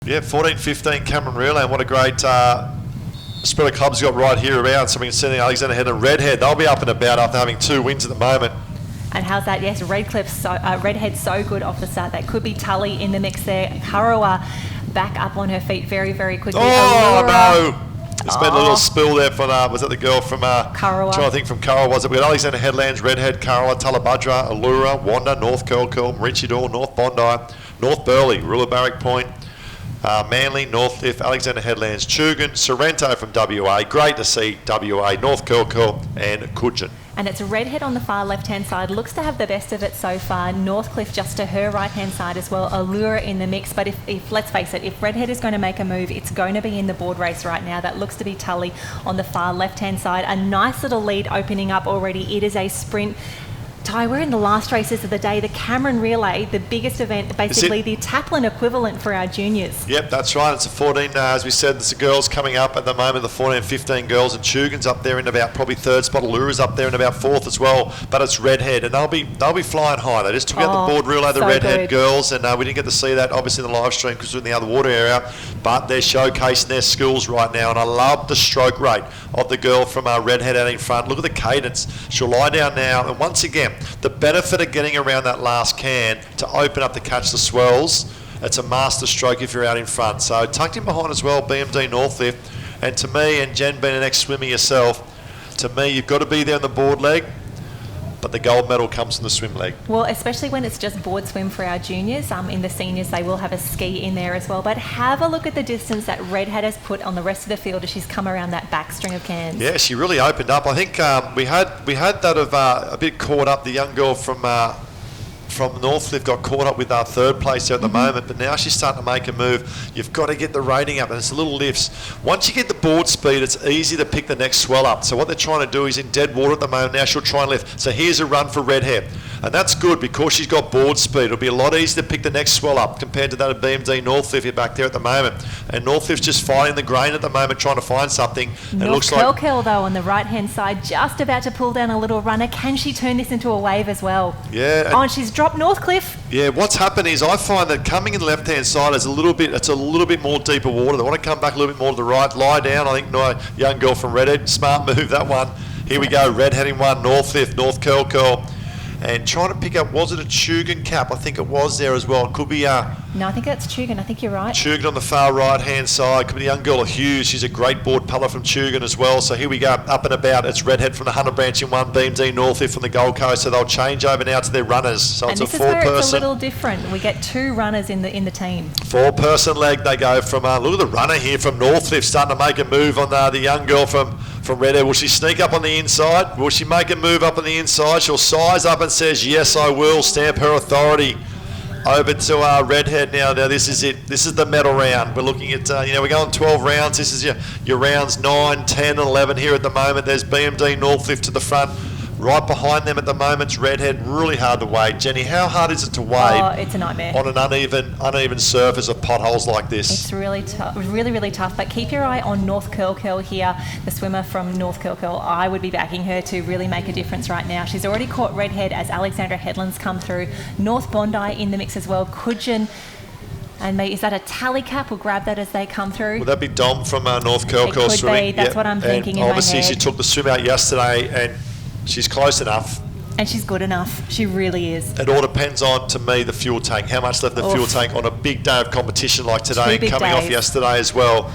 Yeah, 14-15 Cameron Relay. What a great spread of clubs got right here around. So we can see Alexander Head and Redhead. They'll be up and about after having 2 wins at the moment. And how's that? Yes, Redhead's so good off the start. That could be Tully in the mix there. Karawa back up on her feet very, very quickly. Oh, no. It's been a little spill there from, was that the girl from Karawa? I think from Karawa, was it? We got Alexander Headlands, Redhead, Karawa, Tullabudra, Allura, Wanda, North Curl, Maroochydore, North Bondi, North Burleigh, Ruler Barrack Point, Manly, Northcliffe, Alexander Headlands, Chugan, Sorrento from WA. Great to see WA, North Curl and Coogin. And it's Redhead on the far left-hand side. Looks to have the best of it so far. Northcliffe just to her right-hand side as well. Allura in the mix. But if let's face it, if Redhead is going to make a move, it's going to be in the board race right now. That looks to be Tully on the far left-hand side. A nice little lead opening up already. It is a sprint. Ty, we're in the last races of the day, the Cameron Relay, the biggest event, basically the Taplin equivalent for our juniors. Yep, that's right. It's a 14, as we said, it's the girls coming up at the moment, the 14-15 girls, and Chugan's up there in about probably 3rd spot. Allura's up there in about 4th as well, but it's Redhead, and they'll be flying high. They just took out the board relay, the so Redhead girls, and we didn't get to see that, obviously, in the live stream because we're in the other water area, but they're showcasing their skills right now, and I love the stroke rate of the girl from Redhead out in front. Look at the cadence. She'll lie down now, and once again, the benefit of getting around that last can to open up to catch the swells, it's a master stroke if you're out in front. So tucked in behind as well, BMD Northcliffe. And to me, and Jen being an ex-swimmer yourself, to me, you've got to be there on the board leg, but the gold medal comes from the swim leg. Well, especially when it's just board swim for our juniors. In the seniors, they will have a ski in there as well. But have a look at the distance that Redhead has put on the rest of the field as she's come around that back string of cans. Yeah, she really opened up. I think we had that of a bit caught up. The young girl from Northcliffe got caught up with our 3rd place there at the moment, but now she's starting to make a move. You've got to get the rating up, and it's a little lifts. Once you get the board speed, it's easy to pick the next swell up. So what they're trying to do is in dead water at the moment, now she'll try and lift. So here's a run for Redhead. And that's good because she's got board speed. It'll be a lot easier to pick the next swell up compared to that of BMD Northcliffe here back there at the moment. And Northcliffe's just fighting the grain at the moment, trying to find something. And it looks like Kelkel, though, on the right-hand side, just about to pull down a little runner. Can she turn this into a wave as well? Yeah. And she's dropped Northcliffe. Yeah, what's happened is I find that coming in the left-hand side is it's a little bit more deeper water. They want to come back a little bit more to the right, lie down. I think no young girl from Redhead, smart move that one. Here we go, Redhead in one, Northcliffe, North Curl. And trying to pick up, was it a Chugan cap? I think it was there as well. It could be... no, I think that's Chugan. I think you're right. Chugan on the far right-hand side. Could be the young girl Hughes. She's a great board puller from Chugan as well. So here we go, up and about. It's Redhead from the Hunter Branch in one, BMD Northcliffe from the Gold Coast. So they'll change over now to their runners. So and it's a 4-person... And this is where it's a little different. We get 2 runners in the team. 4-person leg they go from... look at the runner here from Northcliffe starting to make a move on the young girl from Redhead. Will she sneak up on the inside? Will she make a move up on the inside? She'll size up and says, yes, I will. Stamp her authority. Over to Redhead now. Now this is it. This is the medal round. We're looking at, we're going 12 rounds. This is your rounds 9, 10, and 11 here at the moment. There's BMD Northcliffe to the front. Right behind them at the moment is Redhead. Really hard to wade. Jenny, how hard is it to wade? Oh, it's a nightmare. On an uneven surface of potholes like this? It's really tough, really tough. But keep your eye on North Curl here, the swimmer from North Curl. I would be backing her to really make a difference right now. She's already caught Redhead as Alexandra Headlands come through. North Bondi in the mix as well. Coogin. And is that a tally cap? We'll grab that as they come through. Would that be Dom from North Curl swimming? It could be. That's what I'm thinking in my head. Obviously, she took the swim out yesterday and she's close enough. And she's good enough. She really is. It all depends on, to me, the fuel tank. How much left in the fuel tank on a big day of competition like today and coming off yesterday as well.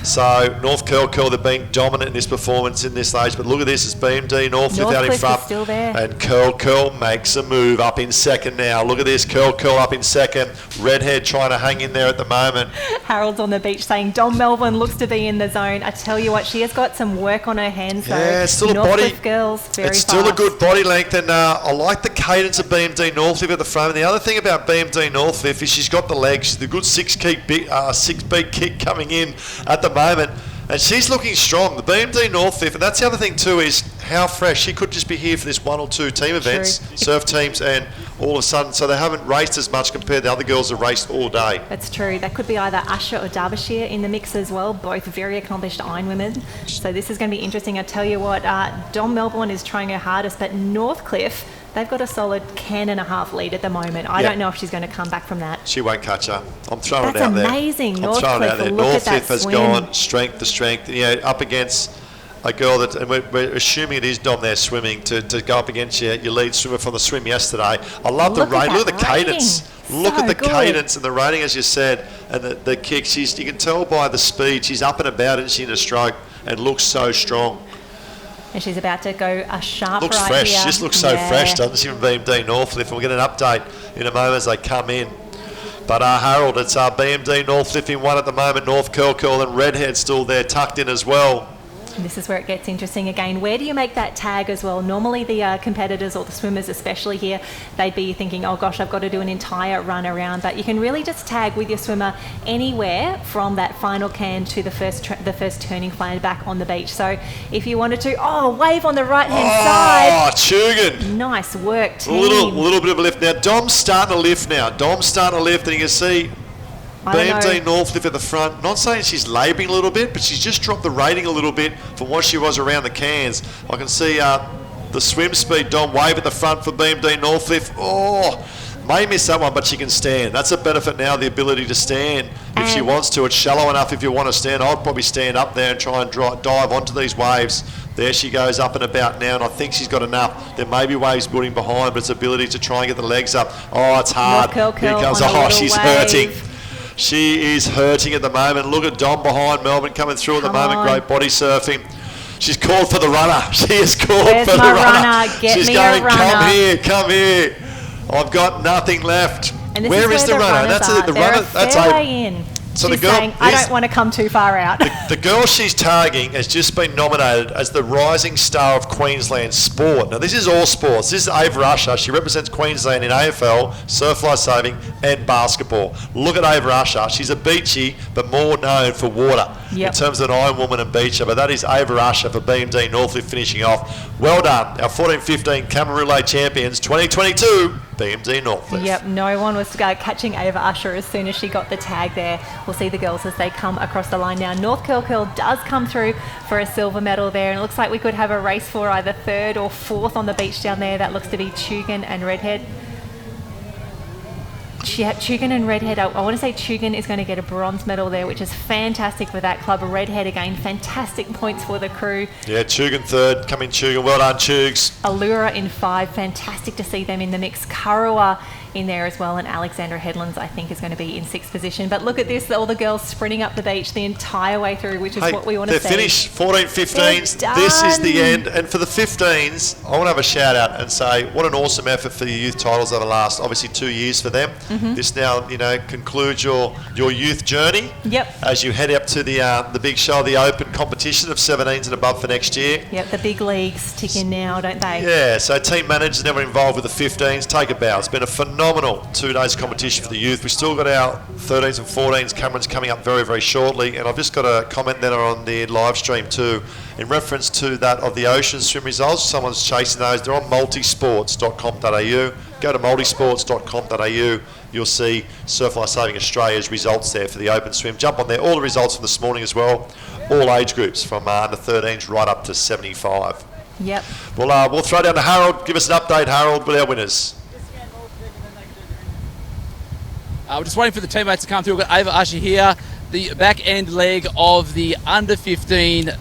So North Curl, they've been dominant in this performance in this stage. But look at this, it's BMD Northcliffe out in front. Still there. And Curl makes a move up in second now. Look at this, Curl up in second. Redhead trying to hang in there at the moment. Harold's on the beach saying Dom Melbourne looks to be in the zone. I tell you what, she has got some work on her hands though. Yeah, it's still Northcliffe a body. Girls, very it's fast. Still a good body length, and I like the cadence of BMD Northcliffe at the front. And the other thing about BMD Northcliffe is she's got the legs. She's the good 6-beat kick coming in at the moment. And she's looking strong. The BMD Northcliffe, and that's the other thing too, is how fresh. She could just be here for this 1 or 2 team events, surf teams, and all of a sudden, so they haven't raced as much compared to other girls that raced all day. That's true. That could be either Usher or Derbyshire in the mix as well, both very accomplished iron women. So this is going to be interesting. I tell you what, Dom Melbourne is trying her hardest, but Northcliffe, They've got a solid 10.5 lead at the moment. I don't know if she's going to come back from that. She won't catch her. I'm throwing That's it out there. amazing. I'm throwing it out there. Northcliffe has swim. gone strength to strength. Up against a girl that, and we're assuming it is Dom there swimming, to go up against your lead swimmer from the swim yesterday. I love the rate. Look at the cadence. Look at the cadence and the rating, as you said, and the kick. You can tell by the speed. She's up and about, isn't she, in a stroke, and looks so strong. And she's about to go a sharp looks right fresh. here. She just looks so fresh, doesn't she, from BMD Northcliffe? And we'll get an update in a moment as they come in. But Harold, it's BMD Northcliffe in one at the moment. North Curl and Redhead still there, tucked in as well. And this is where it gets interesting again. Where do you make that tag as well? Normally the competitors, or the swimmers especially here, they'd be thinking, oh gosh, I've got to do an entire run around. But you can really just tag with your swimmer anywhere from that final can to the first turning point back on the beach. So if you wanted to, wave on the right-hand side. Oh, Chugan. Nice work, team. A little bit of a lift now. Dom's starting to lift now. And you can see BMD Northcliffe at the front. Not saying she's labouring a little bit, but she's just dropped the rating a little bit from what she was around the cans. I can see the swim speed. Dom wave at the front for BMD Northcliffe. May miss that one, but she can stand. That's a benefit now, the ability to stand if she wants to. It's shallow enough if you want to stand. I'd probably stand up there and try and dive onto these waves. There she goes up and about now, and I think she's got enough. There may be waves building behind, but it's ability to try and get the legs up. Oh, it's hard. Here comes. She's hurting. She is hurting at the moment. Look at Dom behind Melbourne coming through at the moment. Great body surfing. She's called for the runner. She is called for the runner. She's going, come here. I've got nothing left. Where is the runner? That's the runner. That's in. So she's saying, I don't want to come too far out. The girl she's targeting has just been nominated as the Rising Star of Queensland Sport. Now, this is all sports. This is Ava Usher. She represents Queensland in AFL, surf lifesaving, and basketball. Look at Ava Usher. She's a beachy, but more known for water in terms of an Iron Woman and beacher. But that is Ava Usher for BMD Northcliffe finishing off. Well done. Our 14-15 Camarilla champions 2022. BMD Northcliffe. Yep, no one was catching Ava Usher as soon as she got the tag there. We'll see the girls as they come across the line now. North Curl does come through for a silver medal there, and it looks like we could have a race for either third or fourth on the beach down there. That looks to be Chugan and Redhead. Chugan and Redhead, I want to say Chugan is going to get a bronze medal there, which is fantastic for that club. Redhead again, fantastic points for the crew. Yeah, Chugan third, come in Chugan, well done Chugs. Allura in 5, fantastic to see them in the mix. Kurrawa in there as well, and Alexandra Headlands I think is going to be in 6th position. But look at this, all the girls sprinting up the beach the entire way through, which is what we want to see. They're finished, 14-15s, this is the end. And for the 15s, I want to have a shout out and say what an awesome effort for the youth titles over the last obviously 2 years for them. This now concludes your youth journey as you head up to the big show, the open competition of 17s and above for next year. The big leagues tick in now, don't they? Yeah, so team managers never involved with the 15s, take a bow. It's been a phenomenal 2 days competition for the youth. We still got our 13s and 14s Camerons coming up very, very shortly, and I've just got a comment that are on the live stream too in reference to that of the ocean swim results. Someone's chasing those. They're on multisports.com.au. Go to multisports.com.au. You'll see Surf Life Saving Australia's results there for the open swim. Jump on there. All the results from this morning as well. All age groups from under 13s right up to 75. Yep. Well, we'll throw down to Harold. Give us an update, Harold, with our winners. We're just waiting for the teammates to come through. We've got Ava Usher here, the back end leg of the under 15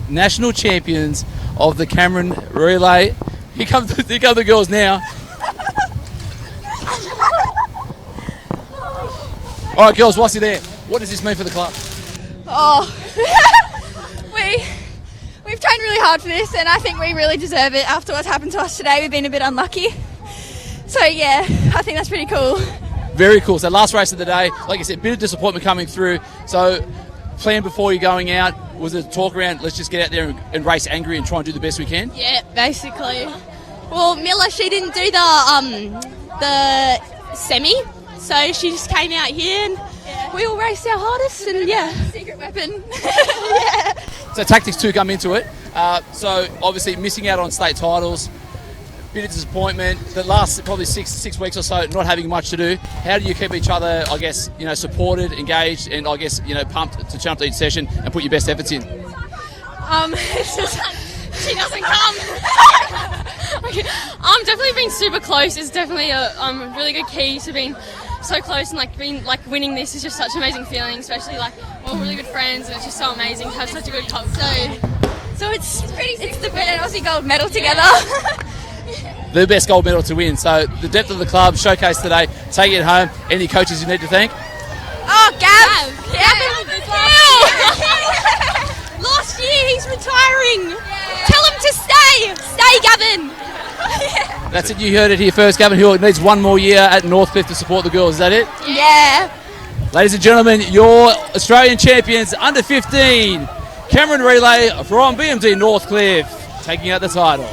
national champions of the Cameron Relay. Here come the girls now. All right, girls, what's there? What does this mean for the club? We've trained really hard for this, and I think we really deserve it after what's happened to us today. We've been a bit unlucky. So yeah, I think that's pretty cool. Very cool. So last race of the day, like I said, bit of disappointment coming through. So plan before you're going out was a talk around, let's just get out there and race angry and try and do the best we can? Yeah, basically. Well, Miller, she didn't do the semi, so she just came out here and we all raced our hardest and secret weapon. Yeah. So tactics too come into it. So obviously missing out on state titles, bit of disappointment. The last probably six weeks or so not having much to do. How do you keep each other, I guess, supported, engaged, and I guess, pumped to jump to each session and put your best efforts in? It's just, she doesn't come. Okay. Definitely being super close is definitely a really good key to being so close, and winning this is just such an amazing feeling, especially we're all really good friends, and it's just so amazing to have such a good cup. So it's to win an Aussie gold medal together. The best gold medal to win. So the depth of the club showcased today. Take it home. Any coaches you need to thank? Oh, Gav! Last year he's retiring. Tell him to stay. Stay, Gavin. That's it. You heard it here first. Gavin Hill needs one more year at Northcliffe to support the girls. Is that it? Yeah. Ladies and gentlemen, your Australian champions under 15, Cameron Relay from BMD Northcliffe, taking out the title.